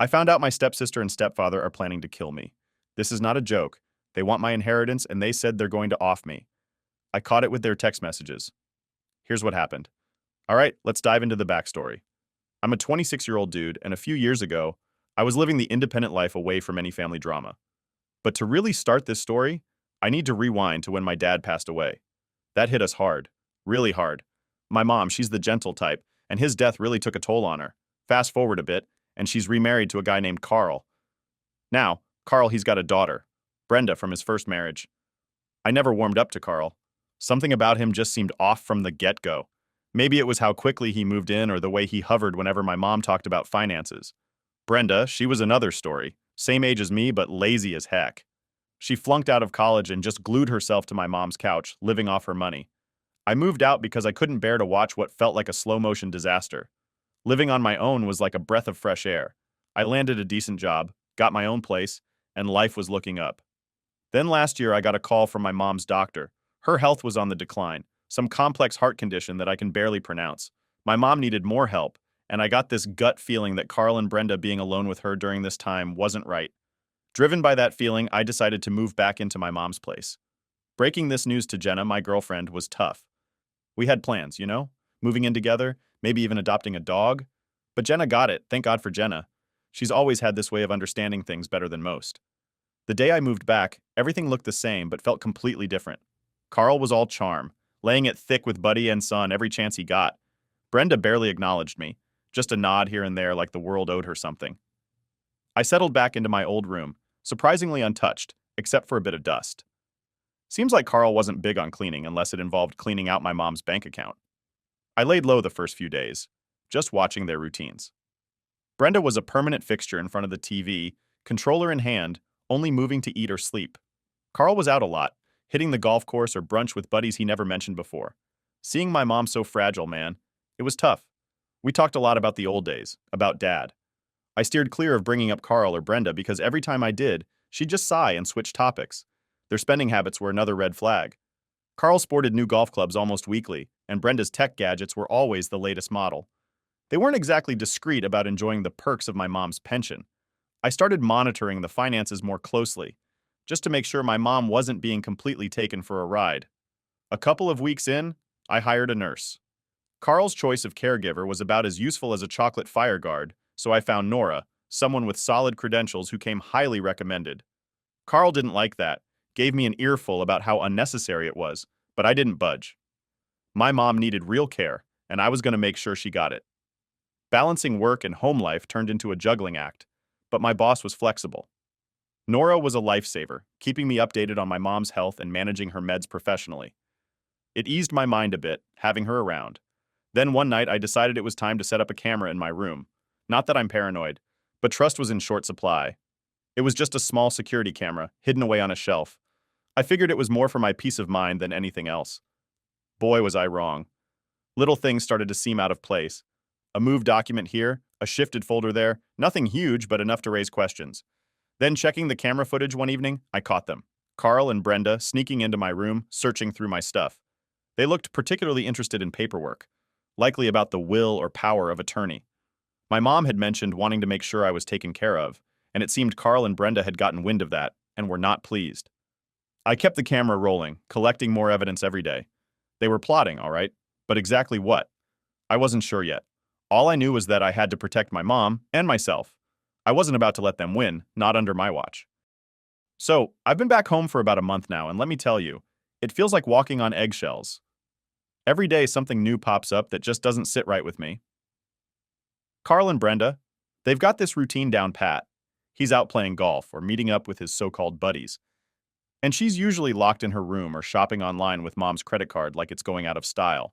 I found out my stepsister and stepfather are planning to kill me. This is not a joke. They want my inheritance and they said they're going to off me. I caught it with their text messages. Here's what happened. All right, let's dive into the backstory. I'm a 26-year-old dude, and a few years ago, I was living the independent life away from any family drama. But to really start this story, I need to rewind to when my dad passed away. That hit us hard, really hard. My mom, she's the gentle type, and his death really took a toll on her. Fast forward a bit, and she's remarried to a guy named Carl. Now, Carl, he's got a daughter, Brenda, from his first marriage. I never warmed up to Carl. Something about him just seemed off from the get-go. Maybe it was how quickly he moved in or the way he hovered whenever my mom talked about finances. Brenda, she was another story. Same age as me, but lazy as heck. She flunked out of college and just glued herself to my mom's couch, living off her money. I moved out because I couldn't bear to watch what felt like a slow-motion disaster. Living on my own was like a breath of fresh air. I landed a decent job, got my own place, and life was looking up. Then last year I got a call from my mom's doctor. Her health was on the decline, some complex heart condition that I can barely pronounce. My mom needed more help, and I got this gut feeling that Carl and Brenda being alone with her during this time wasn't right. Driven by that feeling, I decided to move back into my mom's place. Breaking this news to Jenna, my girlfriend, was tough. We had plans, moving in together, maybe even adopting a dog. But Jenna got it, thank God for Jenna. She's always had this way of understanding things better than most. The day I moved back, everything looked the same but felt completely different. Carl was all charm, laying it thick with buddy and son every chance he got. Brenda barely acknowledged me, just a nod here and there like the world owed her something. I settled back into my old room, surprisingly untouched, except for a bit of dust. Seems like Carl wasn't big on cleaning unless it involved cleaning out my mom's bank account. I laid low the first few days, just watching their routines. Brenda was a permanent fixture in front of the TV, controller in hand, only moving to eat or sleep. Carl was out a lot, hitting the golf course or brunch with buddies he never mentioned before. Seeing my mom so fragile, man, it was tough. We talked a lot about the old days, about Dad. I steered clear of bringing up Carl or Brenda because every time I did, she'd just sigh and switch topics. Their spending habits were another red flag. Carl sported new golf clubs almost weekly, and Brenda's tech gadgets were always the latest model. They weren't exactly discreet about enjoying the perks of my mom's pension. I started monitoring the finances more closely, just to make sure my mom wasn't being completely taken for a ride. A couple of weeks in, I hired a nurse. Carl's choice of caregiver was about as useful as a chocolate fire guard, so I found Nora, someone with solid credentials who came highly recommended. Carl didn't like that, gave me an earful about how unnecessary it was, but I didn't budge. My mom needed real care, and I was going to make sure she got it. Balancing work and home life turned into a juggling act, but my boss was flexible. Nora was a lifesaver, keeping me updated on my mom's health and managing her meds professionally. It eased my mind a bit, having her around. Then one night I decided it was time to set up a camera in my room. Not that I'm paranoid, but trust was in short supply. It was just a small security camera, hidden away on a shelf. I figured it was more for my peace of mind than anything else. Boy, was I wrong. Little things started to seem out of place. A moved document here, a shifted folder there, nothing huge but enough to raise questions. Then checking the camera footage one evening, I caught them. Carl and Brenda sneaking into my room, searching through my stuff. They looked particularly interested in paperwork, likely about the will or power of attorney. My mom had mentioned wanting to make sure I was taken care of, and it seemed Carl and Brenda had gotten wind of that and were not pleased. I kept the camera rolling, collecting more evidence every day. They were plotting, all right, but exactly what? I wasn't sure yet. All I knew was that I had to protect my mom and myself. I wasn't about to let them win, not under my watch. So, I've been back home for about a month now, and let me tell you, it feels like walking on eggshells. Every day something new pops up that just doesn't sit right with me. Carl and Brenda, they've got this routine down pat. He's out playing golf or meeting up with his so-called buddies. And she's usually locked in her room or shopping online with mom's credit card like it's going out of style.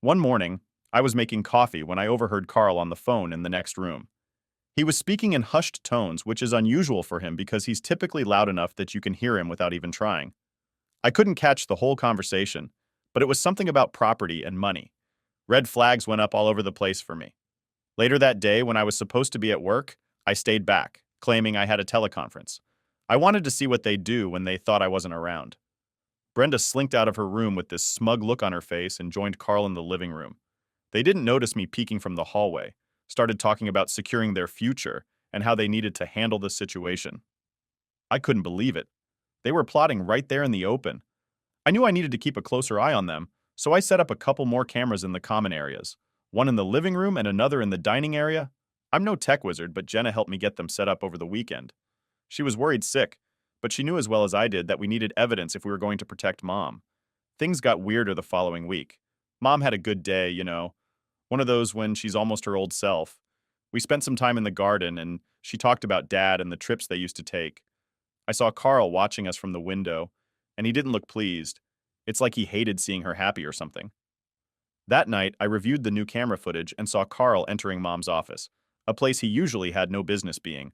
One morning, I was making coffee when I overheard Carl on the phone in the next room. He was speaking in hushed tones, which is unusual for him because he's typically loud enough that you can hear him without even trying. I couldn't catch the whole conversation, but it was something about property and money. Red flags went up all over the place for me. Later that day, when I was supposed to be at work, I stayed back, claiming I had a teleconference. I wanted to see what they'd do when they thought I wasn't around. Brenda slinked out of her room with this smug look on her face and joined Carl in the living room. They didn't notice me peeking from the hallway, started talking about securing their future, and how they needed to handle the situation. I couldn't believe it. They were plotting right there in the open. I knew I needed to keep a closer eye on them, so I set up a couple more cameras in the common areas, one in the living room and another in the dining area. I'm no tech wizard, but Jenna helped me get them set up over the weekend. She was worried sick, but she knew as well as I did that we needed evidence if we were going to protect Mom. Things got weirder the following week. Mom had a good day, one of those when she's almost her old self. We spent some time in the garden, and she talked about Dad and the trips they used to take. I saw Carl watching us from the window, and he didn't look pleased. It's like he hated seeing her happy or something. That night, I reviewed the new camera footage and saw Carl entering Mom's office, a place he usually had no business being.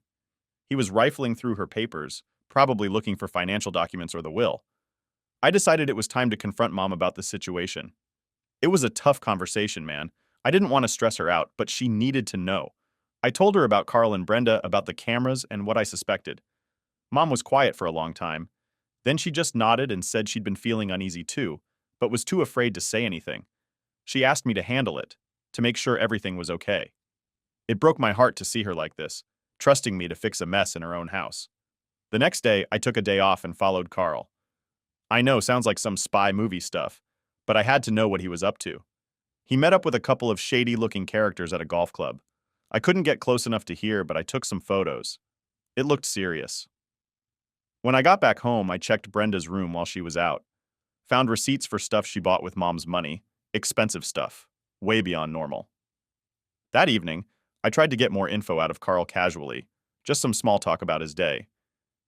He was rifling through her papers, probably looking for financial documents or the will. I decided it was time to confront Mom about the situation. It was a tough conversation, man. I didn't want to stress her out, but she needed to know. I told her about Carl and Brenda, about the cameras, and what I suspected. Mom was quiet for a long time. Then she just nodded and said she'd been feeling uneasy too, but was too afraid to say anything. She asked me to handle it, to make sure everything was okay. It broke my heart to see her like this, trusting me to fix a mess in her own house. The next day, I took a day off and followed Carl. I know, sounds like some spy movie stuff, but I had to know what he was up to. He met up with a couple of shady-looking characters at a golf club. I couldn't get close enough to hear, but I took some photos. It looked serious. When I got back home, I checked Brenda's room while she was out. Found receipts for stuff she bought with Mom's money. Expensive stuff. Way beyond normal. That evening, I tried to get more info out of Carl casually. Just some small talk about his day.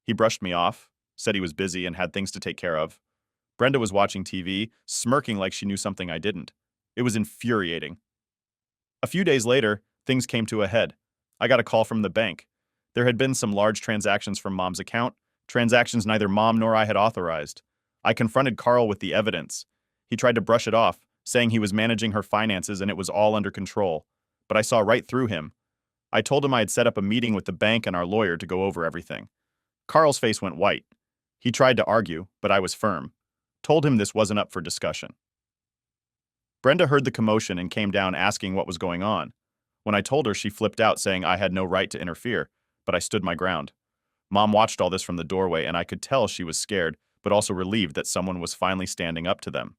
He brushed me off, said he was busy and had things to take care of. Brenda was watching TV, smirking like she knew something I didn't. It was infuriating. A few days later, things came to a head. I got a call from the bank. There had been some large transactions from Mom's account, transactions neither Mom nor I had authorized. I confronted Carl with the evidence. He tried to brush it off, saying he was managing her finances and it was all under control. But I saw right through him. I told him I had set up a meeting with the bank and our lawyer to go over everything. Carl's face went white. He tried to argue, but I was firm. Told him this wasn't up for discussion. Brenda heard the commotion and came down asking what was going on. When I told her, she flipped out, saying I had no right to interfere, but I stood my ground. Mom watched all this from the doorway, and I could tell she was scared, but also relieved that someone was finally standing up to them.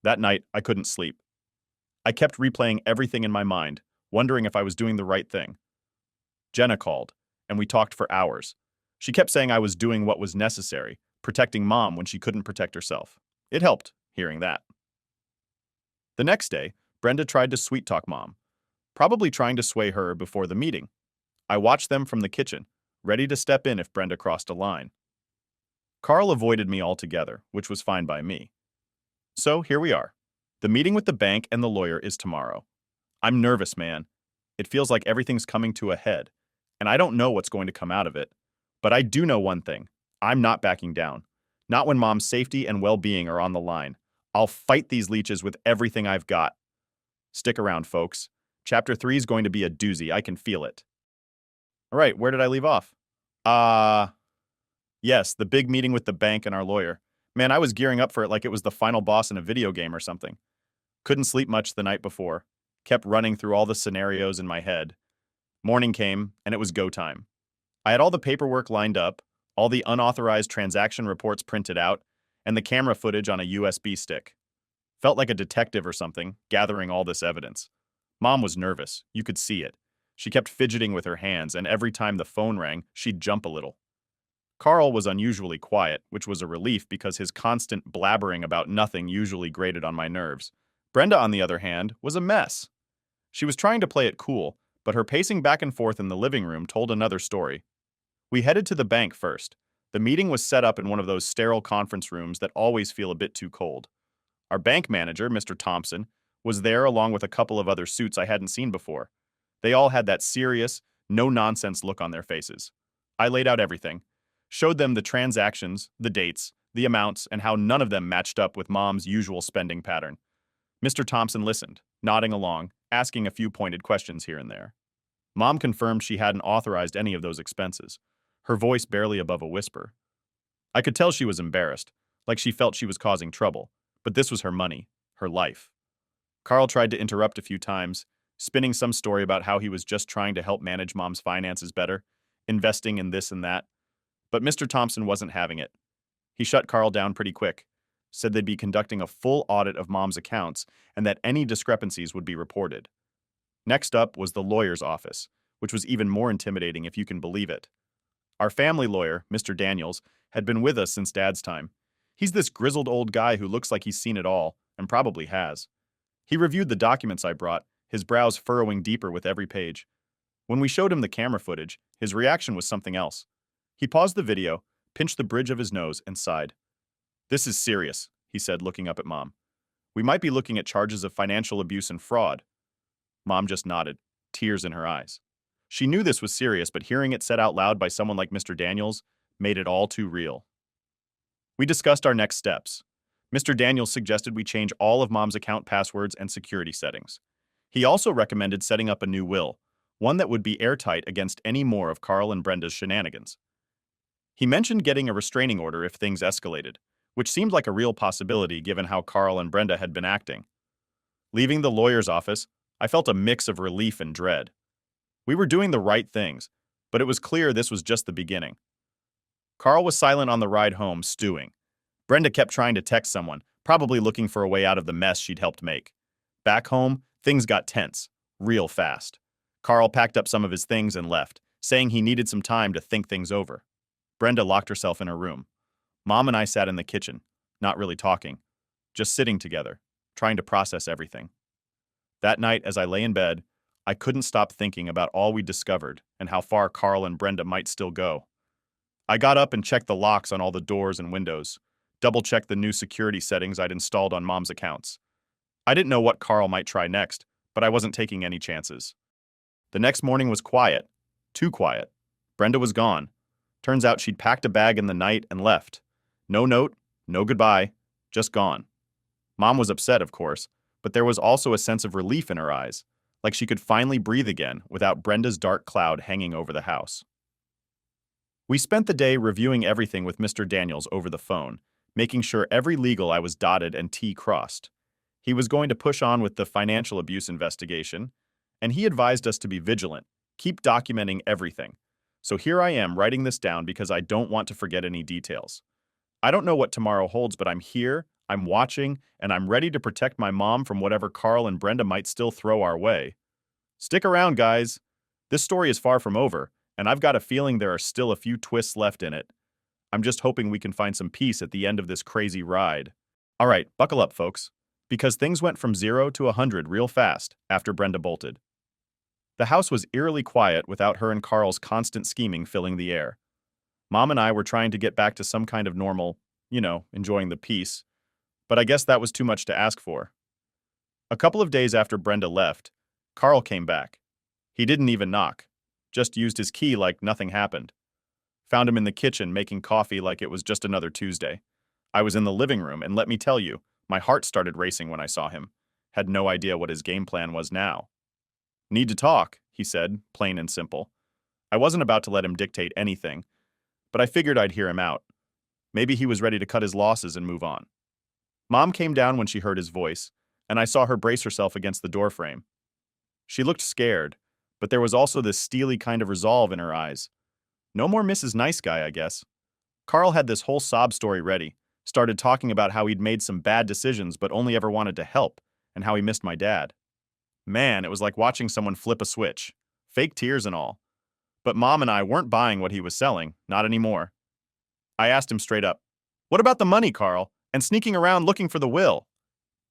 That night, I couldn't sleep. I kept replaying everything in my mind, wondering if I was doing the right thing. Jenna called, and we talked for hours. She kept saying I was doing what was necessary, protecting Mom when she couldn't protect herself. It helped, hearing that. The next day, Brenda tried to sweet-talk Mom, probably trying to sway her before the meeting. I watched them from the kitchen, ready to step in if Brenda crossed a line. Carl avoided me altogether, which was fine by me. So here we are. The meeting with the bank and the lawyer is tomorrow. I'm nervous, man. It feels like everything's coming to a head, and I don't know what's going to come out of it. But I do know one thing. I'm not backing down. Not when Mom's safety and well-being are on the line. I'll fight these leeches with everything I've got. Stick around, folks. Chapter 3 is going to be a doozy. I can feel it. All right, where did I leave off? Yes, the big meeting with the bank and our lawyer. Man, I was gearing up for it like it was the final boss in a video game or something. Couldn't sleep much the night before. Kept running through all the scenarios in my head. Morning came, and it was go time. I had all the paperwork lined up, all the unauthorized transaction reports printed out, and the camera footage on a USB stick. Felt like a detective or something, gathering all this evidence. Mom was nervous. You could see it. She kept fidgeting with her hands, and every time the phone rang, she'd jump a little. Carl was unusually quiet, which was a relief because his constant blabbering about nothing usually grated on my nerves. Brenda, on the other hand, was a mess. She was trying to play it cool, but her pacing back and forth in the living room told another story. We headed to the bank first. The meeting was set up in one of those sterile conference rooms that always feel a bit too cold. Our bank manager, Mr. Thompson, was there along with a couple of other suits I hadn't seen before. They all had that serious, no-nonsense look on their faces. I laid out everything. Showed them the transactions, the dates, the amounts, and how none of them matched up with Mom's usual spending pattern. Mr. Thompson listened, nodding along, asking a few pointed questions here and there. Mom confirmed she hadn't authorized any of those expenses, her voice barely above a whisper. I could tell she was embarrassed, like she felt she was causing trouble, but this was her money, her life. Carl tried to interrupt a few times, spinning some story about how he was just trying to help manage Mom's finances better, investing in this and that. But Mr. Thompson wasn't having it. He shut Carl down pretty quick, said they'd be conducting a full audit of Mom's accounts and that any discrepancies would be reported. Next up was the lawyer's office, which was even more intimidating if you can believe it. Our family lawyer, Mr. Daniels, had been with us since Dad's time. He's this grizzled old guy who looks like he's seen it all, and probably has. He reviewed the documents I brought, his brows furrowing deeper with every page. When we showed him the camera footage, his reaction was something else. He paused the video, pinched the bridge of his nose, and sighed. "This is serious," he said, looking up at Mom. "We might be looking at charges of financial abuse and fraud." Mom just nodded, tears in her eyes. She knew this was serious, but hearing it said out loud by someone like Mr. Daniels made it all too real. We discussed our next steps. Mr. Daniels suggested we change all of Mom's account passwords and security settings. He also recommended setting up a new will, one that would be airtight against any more of Carl and Brenda's shenanigans. He mentioned getting a restraining order if things escalated, which seemed like a real possibility given how Carl and Brenda had been acting. Leaving the lawyer's office, I felt a mix of relief and dread. We were doing the right things, but it was clear this was just the beginning. Carl was silent on the ride home, stewing. Brenda kept trying to text someone, probably looking for a way out of the mess she'd helped make. Back home, things got tense, real fast. Carl packed up some of his things and left, saying he needed some time to think things over. Brenda locked herself in her room. Mom and I sat in the kitchen, not really talking, just sitting together, trying to process everything. That night, as I lay in bed, I couldn't stop thinking about all we'd discovered and how far Carl and Brenda might still go. I got up and checked the locks on all the doors and windows, double-checked the new security settings I'd installed on Mom's accounts. I didn't know what Carl might try next, but I wasn't taking any chances. The next morning was quiet. Too quiet. Brenda was gone. Turns out she'd packed a bag in the night and left. No note, no goodbye, just gone. Mom was upset, of course, but there was also a sense of relief in her eyes, like she could finally breathe again without Brenda's dark cloud hanging over the house. We spent the day reviewing everything with Mr. Daniels over the phone, making sure every legal I was dotted and T crossed. He was going to push on with the financial abuse investigation, and he advised us to be vigilant, keep documenting everything. So here I am writing this down because I don't want to forget any details. I don't know what tomorrow holds, but I'm here, I'm watching, and I'm ready to protect my mom from whatever Carl and Brenda might still throw our way. Stick around, guys. This story is far from over, and I've got a feeling there are still a few twists left in it. I'm just hoping we can find some peace at the end of this crazy ride. All right, buckle up, folks, because things went from 0 to 100 real fast after Brenda bolted. The house was eerily quiet without her and Carl's constant scheming filling the air. Mom and I were trying to get back to some kind of normal, enjoying the peace, but I guess that was too much to ask for. A couple of days after Brenda left, Carl came back. He didn't even knock, just used his key like nothing happened. Found him in the kitchen making coffee like it was just another Tuesday. I was in the living room, and let me tell you, my heart started racing when I saw him. Had no idea what his game plan was now. "Need to talk," he said, plain and simple. I wasn't about to let him dictate anything, but I figured I'd hear him out. Maybe he was ready to cut his losses and move on. Mom came down when she heard his voice, and I saw her brace herself against the doorframe. She looked scared, but there was also this steely kind of resolve in her eyes. No more Mrs. Nice Guy, I guess. Carl had this whole sob story ready, started talking about how he'd made some bad decisions but only ever wanted to help, and how he missed my dad. Man, it was like watching someone flip a switch. Fake tears and all. But Mom and I weren't buying what he was selling, not anymore. I asked him straight up, "What about the money, Carl, and sneaking around looking for the will?"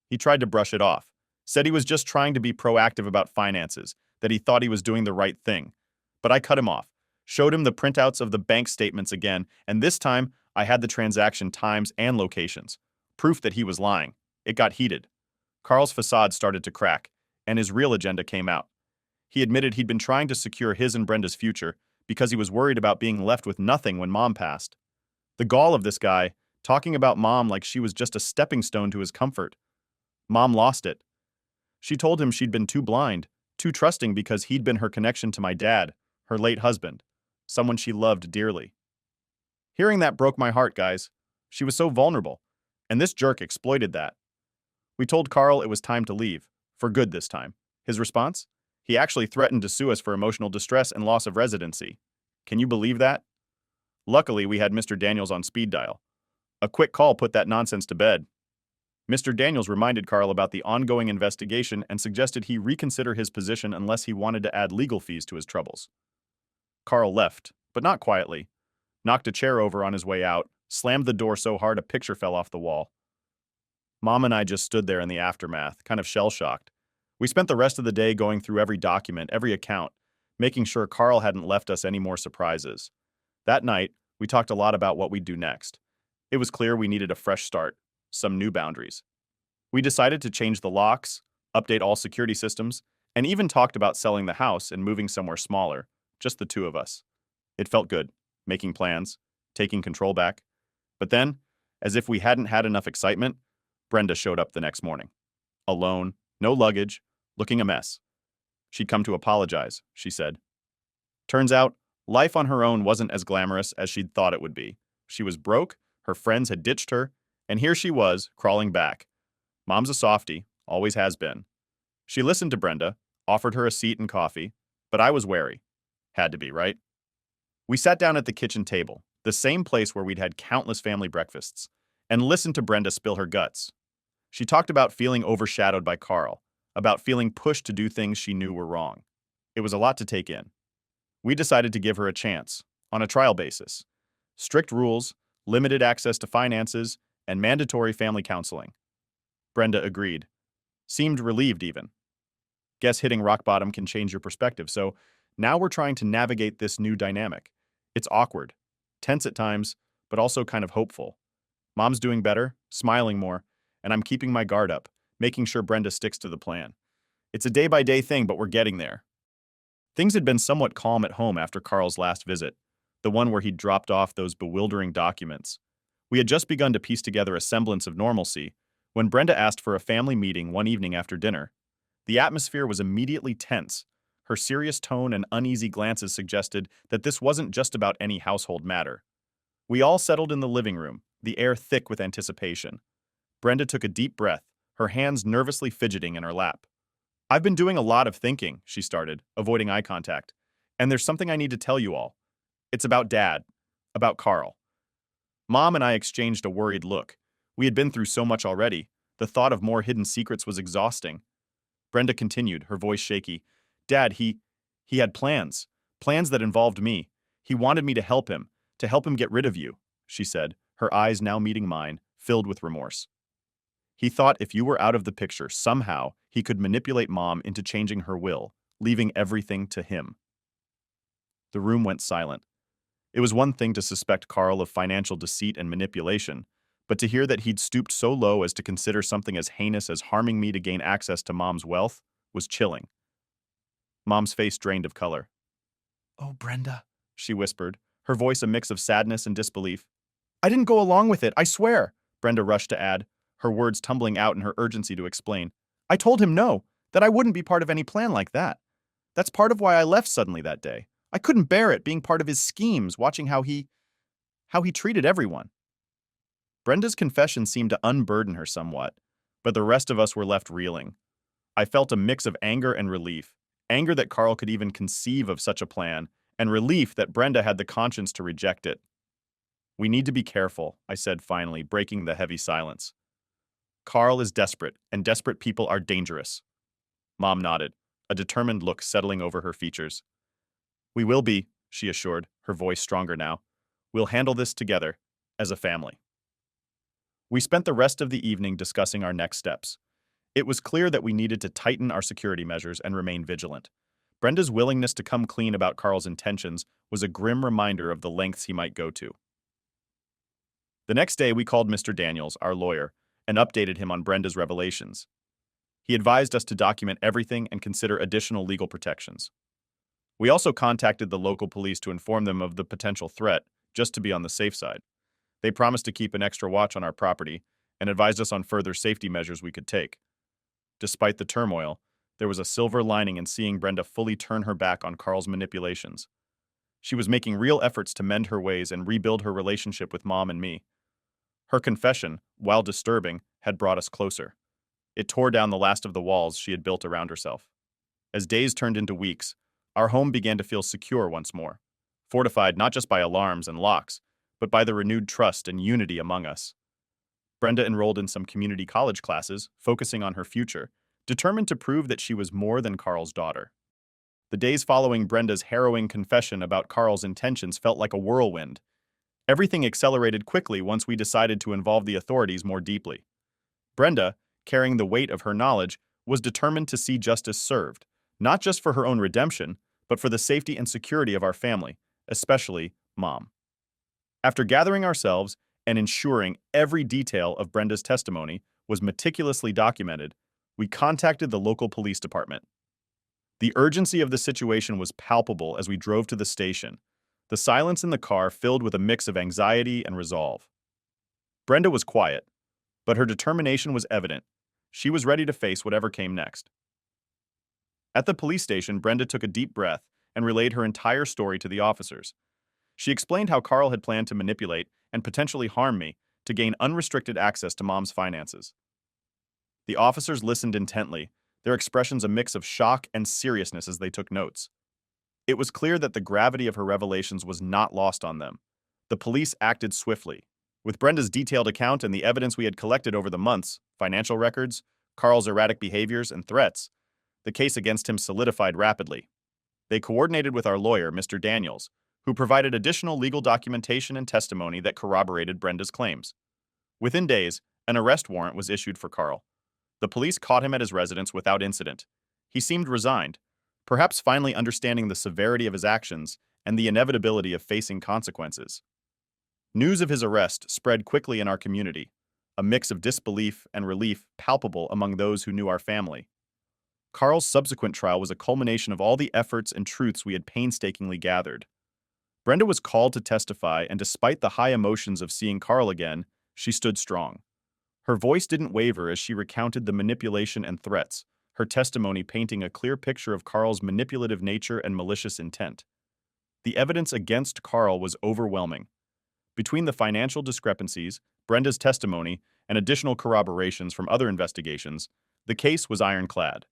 He tried to brush it off, said he was just trying to be proactive about finances, that he thought he was doing the right thing. But I cut him off, showed him the printouts of the bank statements again, and this time I had the transaction times and locations. Proof that he was lying. It got heated. Carl's facade started to crack, and his real agenda came out. He admitted he'd been trying to secure his and Brenda's future because he was worried about being left with nothing when Mom passed. The gall of this guy, talking about Mom like she was just a stepping stone to his comfort. Mom lost it. She told him she'd been too blind, too trusting because he'd been her connection to my dad, her late husband, someone she loved dearly. Hearing that broke my heart, guys. She was so vulnerable, and this jerk exploited that. We told Carl it was time to leave, for good this time. His response? He actually threatened to sue us for emotional distress and loss of residency. Can you believe that? Luckily, we had Mr. Daniels on speed dial. A quick call put that nonsense to bed. Mr. Daniels reminded Carl about the ongoing investigation and suggested he reconsider his position unless he wanted to add legal fees to his troubles. Carl left, but not quietly. Knocked a chair over on his way out, slammed the door so hard a picture fell off the wall. Mom and I just stood there in the aftermath, kind of shell-shocked. We spent the rest of the day going through every document, every account, making sure Carl hadn't left us any more surprises. That night, we talked a lot about what we'd do next. It was clear we needed a fresh start, some new boundaries. We decided to change the locks, update all security systems, and even talked about selling the house and moving somewhere smaller, just the two of us. It felt good, making plans, taking control back. But then, as if we hadn't had enough excitement, Brenda showed up the next morning. Alone, no luggage, looking a mess. She'd come to apologize, she said. Turns out, life on her own wasn't as glamorous as she'd thought it would be. She was broke, her friends had ditched her, and here she was, crawling back. Mom's a softie, always has been. She listened to Brenda, offered her a seat and coffee, but I was wary. Had to be, right? We sat down at the kitchen table, the same place where we'd had countless family breakfasts, and listened to Brenda spill her guts. She talked about feeling overshadowed by Carl, about feeling pushed to do things she knew were wrong. It was a lot to take in. We decided to give her a chance, on a trial basis. Strict rules, limited access to finances, and mandatory family counseling. Brenda agreed. Seemed relieved even. Guess hitting rock bottom can change your perspective, so now we're trying to navigate this new dynamic. It's awkward, tense at times, but also kind of hopeful. Mom's doing better, smiling more, and I'm keeping my guard up, making sure Brenda sticks to the plan. It's a day-by-day thing, but we're getting there. Things had been somewhat calm at home after Carl's last visit, the one where he'd dropped off those bewildering documents. We had just begun to piece together a semblance of normalcy when Brenda asked for a family meeting one evening after dinner. The atmosphere was immediately tense. Her serious tone and uneasy glances suggested that this wasn't just about any household matter. We all settled in the living room, the air thick with anticipation. Brenda took a deep breath, her hands nervously fidgeting in her lap. "I've been doing a lot of thinking," she started, avoiding eye contact. "And there's something I need to tell you all. It's about Dad, about Carl." Mom and I exchanged a worried look. We had been through so much already. The thought of more hidden secrets was exhausting. Brenda continued, her voice shaky. "Dad, he had plans. Plans that involved me. He wanted me to help him get rid of you," she said, her eyes now meeting mine, filled with remorse. "He thought if you were out of the picture, somehow, he could manipulate Mom into changing her will, leaving everything to him." The room went silent. It was one thing to suspect Carl of financial deceit and manipulation, but to hear that he'd stooped so low as to consider something as heinous as harming me to gain access to Mom's wealth was chilling. Mom's face drained of color. "Oh, Brenda," she whispered, her voice a mix of sadness and disbelief. "I didn't go along with it, I swear," Brenda rushed to add, her words tumbling out in her urgency to explain. "I told him no, that I wouldn't be part of any plan like that. That's part of why I left suddenly that day. I couldn't bear it, being part of his schemes, watching how he treated everyone." Brenda's confession seemed to unburden her somewhat, but the rest of us were left reeling. I felt a mix of anger and relief. Anger that Carl could even conceive of such a plan, and relief that Brenda had the conscience to reject it. "We need to be careful," I said finally, breaking the heavy silence. "Carl is desperate, and desperate people are dangerous." Mom nodded, a determined look settling over her features. "We will be," she assured, her voice stronger now. "We'll handle this together, as a family." We spent the rest of the evening discussing our next steps. It was clear that we needed to tighten our security measures and remain vigilant. Brenda's willingness to come clean about Carl's intentions was a grim reminder of the lengths he might go to. The next day, we called Mr. Daniels, our lawyer, and updated him on Brenda's revelations. He advised us to document everything and consider additional legal protections. We also contacted the local police to inform them of the potential threat, just to be on the safe side. They promised to keep an extra watch on our property and advised us on further safety measures we could take. Despite the turmoil, there was a silver lining in seeing Brenda fully turn her back on Carl's manipulations. She was making real efforts to mend her ways and rebuild her relationship with Mom and me. Her confession, while disturbing, had brought us closer. It tore down the last of the walls she had built around herself. As days turned into weeks, our home began to feel secure once more, fortified not just by alarms and locks, but by the renewed trust and unity among us. Brenda enrolled in some community college classes, focusing on her future, determined to prove that she was more than Carl's daughter. The days following Brenda's harrowing confession about Carl's intentions felt like a whirlwind. Everything accelerated quickly once we decided to involve the authorities more deeply. Brenda, carrying the weight of her knowledge, was determined to see justice served, not just for her own redemption, but for the safety and security of our family, especially Mom. After gathering ourselves and ensuring every detail of Brenda's testimony was meticulously documented, we contacted the local police department. The urgency of the situation was palpable as we drove to the station, the silence in the car filled with a mix of anxiety and resolve. Brenda was quiet, but her determination was evident. She was ready to face whatever came next. At the police station, Brenda took a deep breath and relayed her entire story to the officers. She explained how Carl had planned to manipulate and potentially harm me to gain unrestricted access to Mom's finances. The officers listened intently, their expressions a mix of shock and seriousness as they took notes. It was clear that the gravity of her revelations was not lost on them. The police acted swiftly. With Brenda's detailed account and the evidence we had collected over the months, financial records, Carl's erratic behaviors, and threats, the case against him solidified rapidly. They coordinated with our lawyer, Mr. Daniels, who provided additional legal documentation and testimony that corroborated Brenda's claims. Within days, an arrest warrant was issued for Carl. The police caught him at his residence without incident. He seemed resigned, perhaps finally understanding the severity of his actions and the inevitability of facing consequences. News of his arrest spread quickly in our community, a mix of disbelief and relief palpable among those who knew our family. Carl's subsequent trial was a culmination of all the efforts and truths we had painstakingly gathered. Brenda was called to testify, and despite the high emotions of seeing Carl again, she stood strong. Her voice didn't waver as she recounted the manipulation and threats, her testimony painting a clear picture of Carl's manipulative nature and malicious intent. The evidence against Carl was overwhelming. Between the financial discrepancies, Brenda's testimony, and additional corroborations from other investigations, the case was ironclad.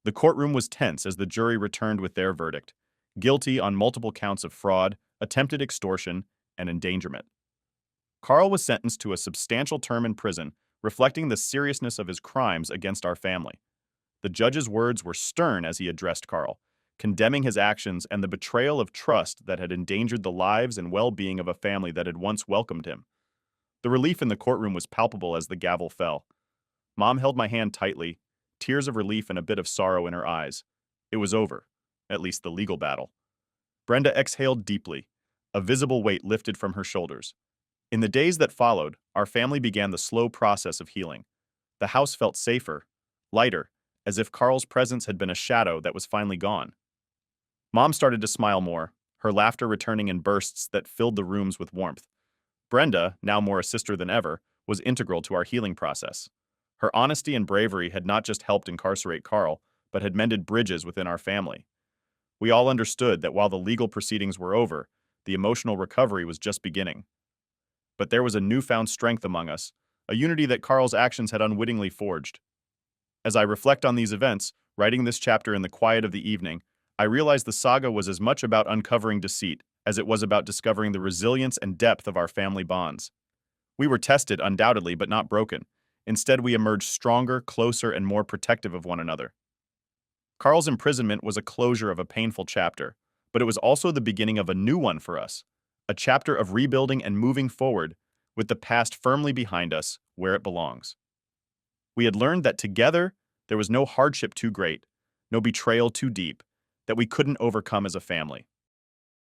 The courtroom was tense as the jury returned with their verdict, guilty on multiple counts of fraud, attempted extortion, and endangerment. Carl was sentenced to a substantial term in prison, reflecting the seriousness of his crimes against our family. The judge's words were stern as he addressed Carl, condemning his actions and the betrayal of trust that had endangered the lives and well-being of a family that had once welcomed him. The relief in the courtroom was palpable as the gavel fell. Mom held my hand tightly, tears of relief and a bit of sorrow in her eyes. It was over, at least the legal battle. Brenda exhaled deeply, a visible weight lifted from her shoulders. In the days that followed, our family began the slow process of healing. The house felt safer, lighter, as if Carl's presence had been a shadow that was finally gone. Mom started to smile more, her laughter returning in bursts that filled the rooms with warmth. Brenda, now more a sister than ever, was integral to our healing process. Her honesty and bravery had not just helped incarcerate Carl, but had mended bridges within our family. We all understood that while the legal proceedings were over, the emotional recovery was just beginning. But there was a newfound strength among us, a unity that Carl's actions had unwittingly forged. As I reflect on these events, writing this chapter in the quiet of the evening, I realize the saga was as much about uncovering deceit as it was about discovering the resilience and depth of our family bonds. We were tested, undoubtedly, but not broken. Instead, we emerged stronger, closer, and more protective of one another. Carl's imprisonment was a closure of a painful chapter, but it was also the beginning of a new one for us, a chapter of rebuilding and moving forward, with the past firmly behind us, where it belongs. We had learned that together, there was no hardship too great, no betrayal too deep, that we couldn't overcome as a family.